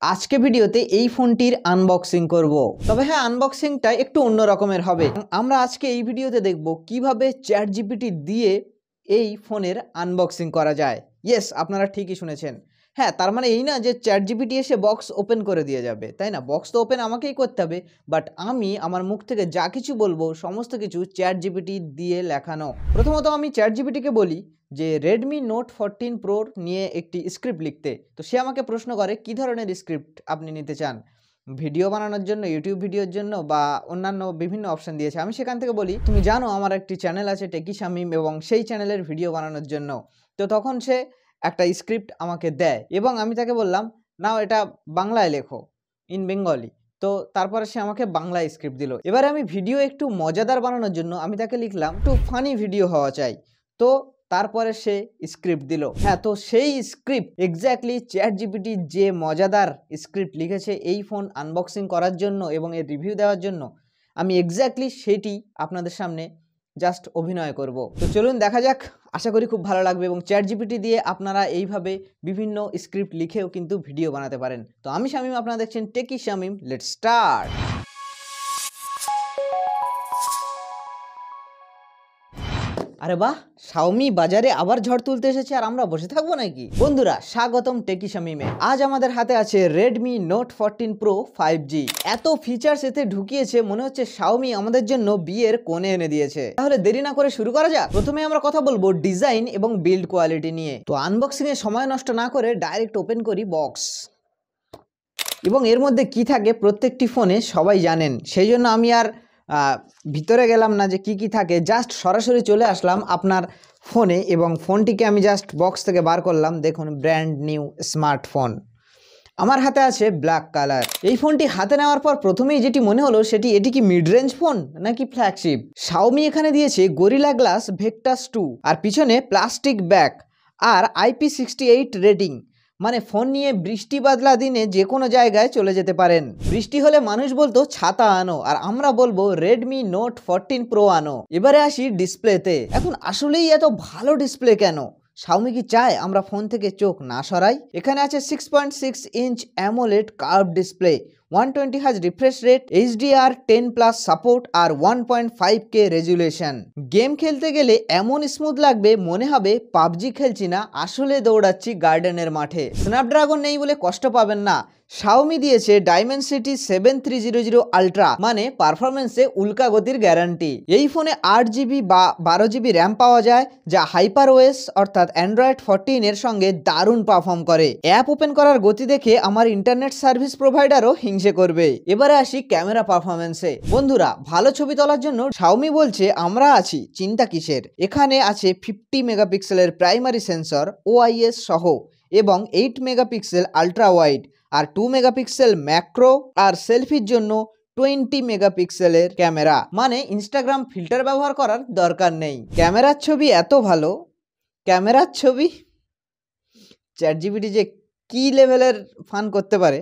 আজকে ভিডিওতে এই ফোনটির আনবক্সিং করব। তবে হ্যাঁ, আনবক্সিংটা একটু অন্য রকমের হবে। আমরা আজকে এই ভিডিওতে দেখব কিভাবে চ্যাট জিপিটি দিয়ে এই ফোনের আনবক্সিং করা যায়। ইয়েস, আপনারা ঠিকই শুনেছেন। হ্যাঁ, তার মানে এই না যে চ্যাট জিপিটি এসে বক্স ওপেন করে দিয়ে যাবে, তাই না? বক্স তো ওপেন আমাকেই করতে হবে, বাট আমি আমার মুখ থেকে যা কিছু বলবো সমস্ত কিছু চ্যাট জিপিটি দিয়ে লেখানো। প্রথমত আমি চ্যাট জিপিটিকে বলি যে রেডমি নোট 14 প্রোর নিয়ে একটি স্ক্রিপ্ট লিখতে। তো সে আমাকে প্রশ্ন করে কী ধরনের স্ক্রিপ্ট আপনি নিতে চান, ভিডিও বানানোর জন্য, ইউটিউব ভিডিওর জন্য, বা অন্যান্য বিভিন্ন অপশান দিয়েছে। আমি সেখান থেকে বলি তুমি জানো আমার একটি চ্যানেল আছে টেকি শামীম, এবং সেই চ্যানেলের ভিডিও বানানোর জন্য। তো তখন সে একটা স্ক্রিপ্ট আমাকে দেয় এবং আমি তাকে বললাম নাও এটা বাংলায় লেখো, ইন বেঙ্গলি। তো তারপরে সে আমাকে বাংলায় স্ক্রিপ্ট দিল। এবারে আমি ভিডিও একটু মজাদার বানানোর জন্য আমি তাকে লিখলাম একটু ফানি ভিডিও হওয়া চাই। তো তারপরে সে স্ক্রিপ্ট দিল। হ্যাঁ, তো সেই স্ক্রিপ্ট এক্স্যাক্টলি চ্যাট জিপিটি যে মজাদার স্ক্রিপ্ট লিখেছে এই ফোন আনবক্সিং করার জন্য এবং এর রিভিউ দেওয়ার জন্য, আমি এক্স্যাক্টলি সেটি আপনাদের সামনে জাস্ট অভিনয় করব। তো চলুন দেখা যাক, আশা করি খুব ভালো লাগবে। এবং চ্যাট জিপিটি দিয়ে আপনারা এইভাবে বিভিন্ন স্ক্রিপ্ট লিখেও কিন্তু ভিডিও বানাতে পারেন। তো আমি শামীম, আপনারা দেখছেন টেকি শামীম, লেটস স্টার্ট। আরে বাহ, শাওমি বাজারে আবার ঝড় তুলতে এসেছে আর আমরা বসে থাকবো নাকি? বন্ধুরা স্বাগতম টেকি শামীমে। আজ আমাদের হাতে আছে রেডমি নোট 14 প্রো 5G। এত ফিচার্স এতে ঢুকিয়েছে মনে হচ্ছে শাওমি আমাদের জন্য বিয়ের কোণে এনে দিয়েছে। তাহলে দেরি না করে শুরু করা যাক। প্রথমে আমরা কথা বলবো ডিজাইন এবং বিল্ড কোয়ালিটি নিয়ে। তো আনবক্সিং এ সময় নষ্ট না করে ডাইরেক্ট ওপেন করি বক্স। এবং এর মধ্যে কি থাকে প্রত্যেকটি ফোনে সবাই জানেন, সেই জন্য আমি আর ভিতরে গেলাম না যে কি থাকে, জাস্ট সরাসরি চলে আসলাম আপনার ফোনে এবং ফোনটিকে আমি জাস্ট বক্স থেকে বার করলাম। দেখুন, ব্র্যান্ড নিউ স্মার্টফোন আমার হাতে আছে ব্ল্যাক কালার। এই ফোনটি হাতে নেওয়ার পর প্রথমেই যেটি মনে হলো এটি কি মিড রেঞ্জ ফোন নাকি ফ্ল্যাগশিপ। শাওমি এখানে দিয়েছে গরিলা গ্লাস ভেক্টাস 2 আর পিছনে প্লাস্টিক ব্যাগ আর IP68 রেটিং। মানে ফোন নিয়ে বৃষ্টি বাদলা দিনে যে কোনো জায়গায় চলে যেতে পারেন। বৃষ্টি হলে মানুষ বলতো ছাতা আনো, আর আমরা বলবো রেডমি নোট 14 প্রো আনো। এবারে আসি ডিসপ্লেতে। এখন আসলেই এত ভালো ডিসপ্লে কেন? শাওমি কি চায় আমরা ফোন থেকে চোখ না সরাই? এখানে আছে 6.6 inch AMOLED curve display, 120 hertz refresh rate, HDR10+ support আর 1.5K রেজুলেশন। গেম খেলতে গেলে এমন স্মুথ লাগবে মনে হবে পাবজি খেলছি না, আসলে দৌড়াচ্ছি গার্ডেনের মাঠে। স্ন্যাপড্রাগন নেই বলে কষ্ট পাবেন না, শাওমি দিয়েছে ডাইমেনসিটি 7300 আলট্রা, মানে পারফরমেন্সে উল্কা গতির গ্যারান্টি। এই ফোনে 8GB বা 12GB র্যাম পাওয়া যায়, যা হাইপার ওএস অর্থাৎ অ্যান্ড্রয়েড 14 এর সঙ্গে দারুণ পারফর্ম করে। অ্যাপ ওপেন করার গতি দেখে আমার ইন্টারনেট সার্ভিস প্রোভাইডারও হিংসে করবে। এবারে আসি ক্যামেরা পারফরমেন্সে। বন্ধুরা, ভালো ছবি তোলার জন্য শাওমি বলছে আমরা আছি, চিন্তা কিসের। এখানে আছে 50 মেগাপিক্সেলের প্রাইমারি সেন্সর OIS সহ এবং 8 মেগাপিক্সেল আলট্রা ওয়াইড আর 2 মেগাপিক্সেল ম্যাক্রো, আর সেলফির জন্য 20 মেগাপিক্সেলের ক্যামেরা। মানে ইনস্টাগ্রাম ফিল্টার ব্যবহার করার দরকার নেই। ক্যামেরার ছবি এত ভালো, ক্যামেরার ছবি চ্যাট জিপিটি যে কি লেভেলের ফান করতে পারে।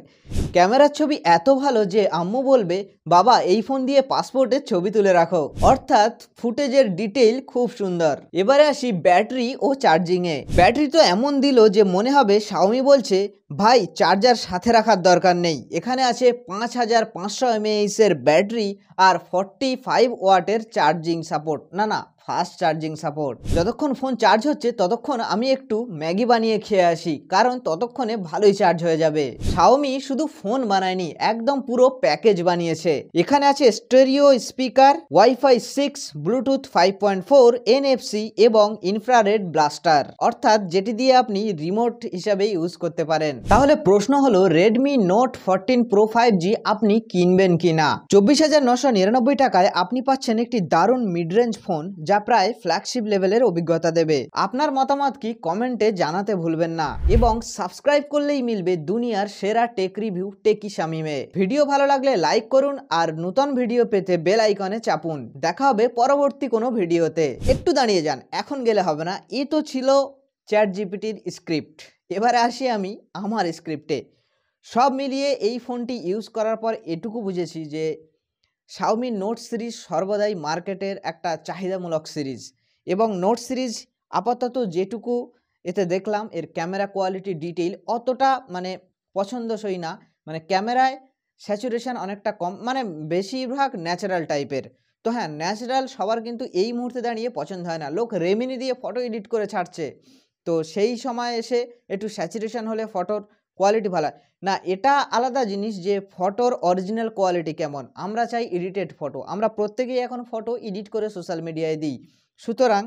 ক্যামেরার ছবি এত ভালো যে আম্মু বলবে বাবা এই ফোন দিয়ে পাসপোর্টের ছবি তুলে রাখো। অর্থাৎ ফুটেজের ডিটেইল খুব সুন্দর। এবারে আসি ব্যাটারি ও চার্জিংয়ে। ব্যাটারি তো এমন দিল যে মনে হবে শাওমি বলছে ভাই চার্জার সাথে রাখার দরকার নেই। এখানে আছে 5500 mAh এর ব্যাটারি আর 45 ওয়াটের চার্জিং সাপোর্ট, না ফাস্ট চার্জিং সাপোর্ট। যতক্ষণ ফোন চার্জ হচ্ছে ততক্ষণ আমি একটু ম্যাগি বানিয়ে খেয়ে আসি, কারণ ততক্ষণে ভালোই চার্জ হয়ে যাবে। শাওমি শুধু ফোন বানায়নি, একদম পুরো প্যাকেজ বানিয়েছে। এখানে আছে stereo speaker, wifi 6, Bluetooth 5.4, NFC এবং ইনফ্রারেড ব্লাস্টার, অর্থাৎ যেটি দিয়ে আপনি রিমোট হিসাবে ইউজ করতে পারেন। তাহলে প্রশ্ন হলো রেডমি নোট 14 প্রো 5G আপনি কিনবেন কিনা? 24,999 টাকায় আপনি পাচ্ছেন একটি দারুণ মিড রেঞ্জ ফোন, যা প্রায় ফ্ল্যাগশিপ লেভেলের অভিজ্ঞতা দেবে। আপনার মতামত কি কমেন্টে জানাতে ভুলবেন না, এবং সাবস্ক্রাইব করলেই মিলবে দুনিয়ার সেরা টেক রিভিউ টেকি শামীমে। ভিডিও ভালো লাগলে লাইক করুন আর নতুন ভিডিও পেতে বেল আইকনে চাপুন। দেখা হবে পরবর্তী কোনো ভিডিওতে। একটু দাঁড়িয়ে যান, এখন গেলে হবে না। এ তো ছিল চ্যাট জিপিটির স্ক্রিপ্ট। এবারে আসি আমি আমার স্ক্রিপ্টে। সব মিলিয়ে এই ফোনটি ইউজ করার পর এটুকু বুঝেছি যে শাওমি নোট সিরিজ সর্বদাই মার্কেটের একটা চাহিদামূলক সিরিজ, এবং নোট সিরিজ আপাতত যেটুকু এতে দেখলাম এর ক্যামেরা কোয়ালিটি ডিটেইল অতটা মানে পছন্দসই না, মানে ক্যামেরায় স্যাচুরেশন অনেকটা কম, মানে বেশিরভাগ ন্যাচারাল টাইপের। তো হ্যাঁ, ন্যাচারাল সবার কিন্তু এই মুহূর্তে দাঁড়িয়ে পছন্দ হয় না, লোক রেমিনি দিয়ে ফটো এডিট করে ছাড়ছে। তো সেই সময় এসে একটু স্যাচুরেশন হলে ফটোর কোয়ালিটি ভালো হয় না। এটা আলাদা জিনিস যে ফটোর অরিজিনাল কোয়ালিটি কেমন। আমরা চাই এডিটেড ফটো, আমরা প্রত্যেকেই এখন ফটো এডিট করে সোশ্যাল মিডিয়ায় দিই, সুতরাং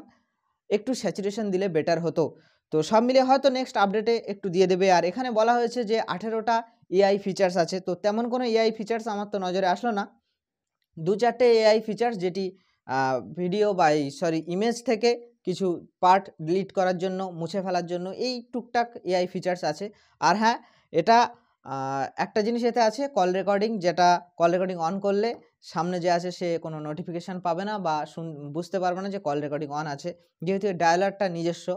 একটু স্যাচুরেশন দিলে বেটার হতো। তো সব মিলিয়ে হয়তো নেক্সট আপডেটে একটু দিয়ে দেবে। আর এখানে বলা হয়েছে যে 18টা এআই ফিচার্স আছে, তো তেমন কোনো এআই ফিচার্স আমার তো নজরে আসলো না। 2-4টে এআই ফিচার্স যেটি ভিডিও বা ইমেজ থেকে কিছু পার্ট ডিলিট করার জন্য, মুছে ফেলার জন্য এই টুকটাক এআই ফিচার্স আছে। আর হ্যাঁ, এটা একটা জিনিস এতে আছে, কল রেকর্ডিং, যেটা কল রেকর্ডিং অন করলে সামনে যে আছে সে কোনো নোটিফিকেশান পাবে না বা বুঝতে পারবে না যে কল রেকর্ডিং অন আছে, যেহেতু এই ডায়ালারটা নিজস্ব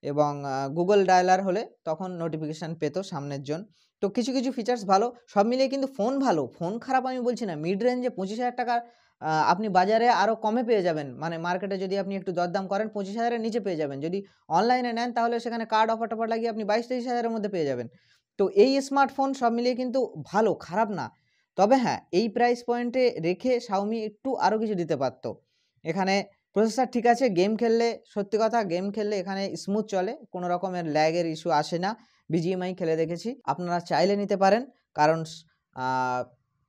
এবং গুগল ডায়ালার হলে তখন নোটিফিকেশান পেত সামনের জন। তো কিছু কিছু ফিচার্স ভালো, সব মিলিয়ে কিন্তু ফোন ভালো, ফোন খারাপ আমি বলছি না। মিড রেঞ্জে 25,000 টাকার আপনি বাজারে আরও কমে পেয়ে যাবেন, মানে মার্কেটে যদি আপনি একটু দরদাম করেন 25,000-এর নিচে পেয়ে যাবেন। যদি অনলাইনে নেন তাহলে সেখানে কার্ড অফার টফার লাগিয়ে আপনি 22-23,000-এর মধ্যে পেয়ে যাবেন। তো এই স্মার্টফোন সব মিলিয়ে কিন্তু ভালো, খারাপ না। তবে হ্যাঁ, এই প্রাইস পয়েন্টে রেখে Xiaomi একটু আরও কিছু দিতে পারত। এখানে প্রসেসর ঠিক আছে, গেম খেললে, সত্যি কথা গেম খেললে এখানে স্মুথ চলে, কোনো রকমের ল্যাগের ইস্যু আসে না। BGMI খেলে দেখেছি, আপনারা চাইলে নিতে পারেন, কারণ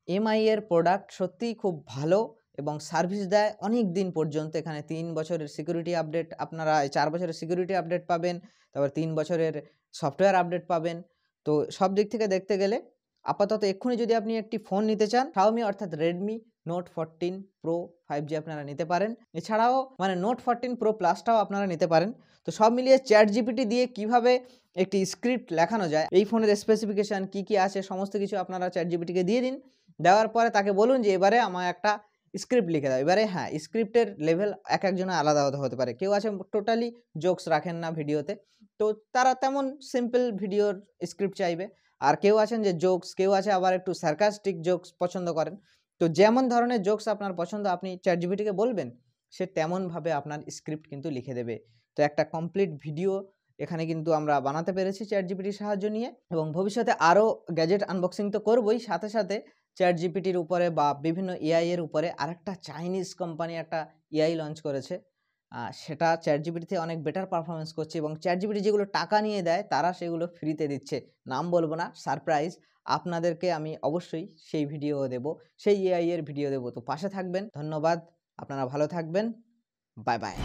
MI এর প্রোডাক্ট সত্যিই খুব ভালো এবং সার্ভিস দেয় অনেক দিন পর্যন্ত। এখানে 3 বছরের সিকিউরিটি আপডেট, আপনারা 4 বছরের সিকিউরিটি আপডেট পাবেন, তারপর 3 বছরের সফটওয়্যার আপডেট পাবেন। তো সব দিক থেকে দেখতে গেলে আপাতত এক্ষুনি যদি আপনি একটি ফোন নিতে চান, Xiaomi অর্থাৎ Redmi Note 14 Pro 5G আপনারা নিতে পারেন। এছাড়াও মানে Note 14 Pro Plus-টাও আপনারা নিতে পারেন। তো সব মিলিয়ে ChatGPT দিয়ে কিভাবে একটি স্ক্রিপ্ট লেখানো যায়, এই ফোনের স্পেসিফিকেশান কী কী আছে সমস্ত কিছু আপনারা ChatGPT-কে দিয়ে দিন। দেওয়ার পরে তাকে বলুন যে এবারে আমায় একটা স্ক্রিপ্ট লিখে দাও। এবারে হ্যাঁ, স্ক্রিপ্টের লেভেল এক একজনের আলাদা আলাদা হতে পারে। কেউ আছে টোটালি জোকস রাখেন না ভিডিওতে, তো তারা তেমন সিম্পল ভিডিওর স্ক্রিপ্ট চাইবে। আর কেউ আছেন যে জোকস, কেউ আছে আবার একটু সার্কাস্টিক জোকস পছন্দ করেন। তো যেমন ধরনের জোকস আপনার পছন্দ আপনি ChatGPT-কে বলবেন, সে তেমনভাবে আপনার স্ক্রিপ্ট কিন্তু লিখে দেবে। তো একটা কমপ্লিট ভিডিও এখানে কিন্তু আমরা বানাতে পেরেছি ChatGPT-র সাহায্য নিয়ে, এবং ভবিষ্যতে আরও গ্যাজেট আনবক্সিং তো করবই, সাথে সাথে ChatGPT-র উপরে বা বিভিন্ন এআই এর উপরে আরেকটা চাইনিজ কোম্পানি একটা এআই লঞ্চ করেছে। সেটা ChatGPT থেকে অনেক বেটার পারফরম্যান্স করছে, এবং ChatGPT যেগুলো টাকা নিয়ে দেয় তারা সেগুলো ফ্রিতে দিচ্ছে। নাম বলবো না, সারপ্রাইজ। আপনাদেরকে আমি অবশ্যই সেই ভিডিও দেব, সেই এআই এর ভিডিও দেব। তো পাশে থাকবেন। ধন্যবাদ, আপনারা ভালো থাকবেন। Bye bye.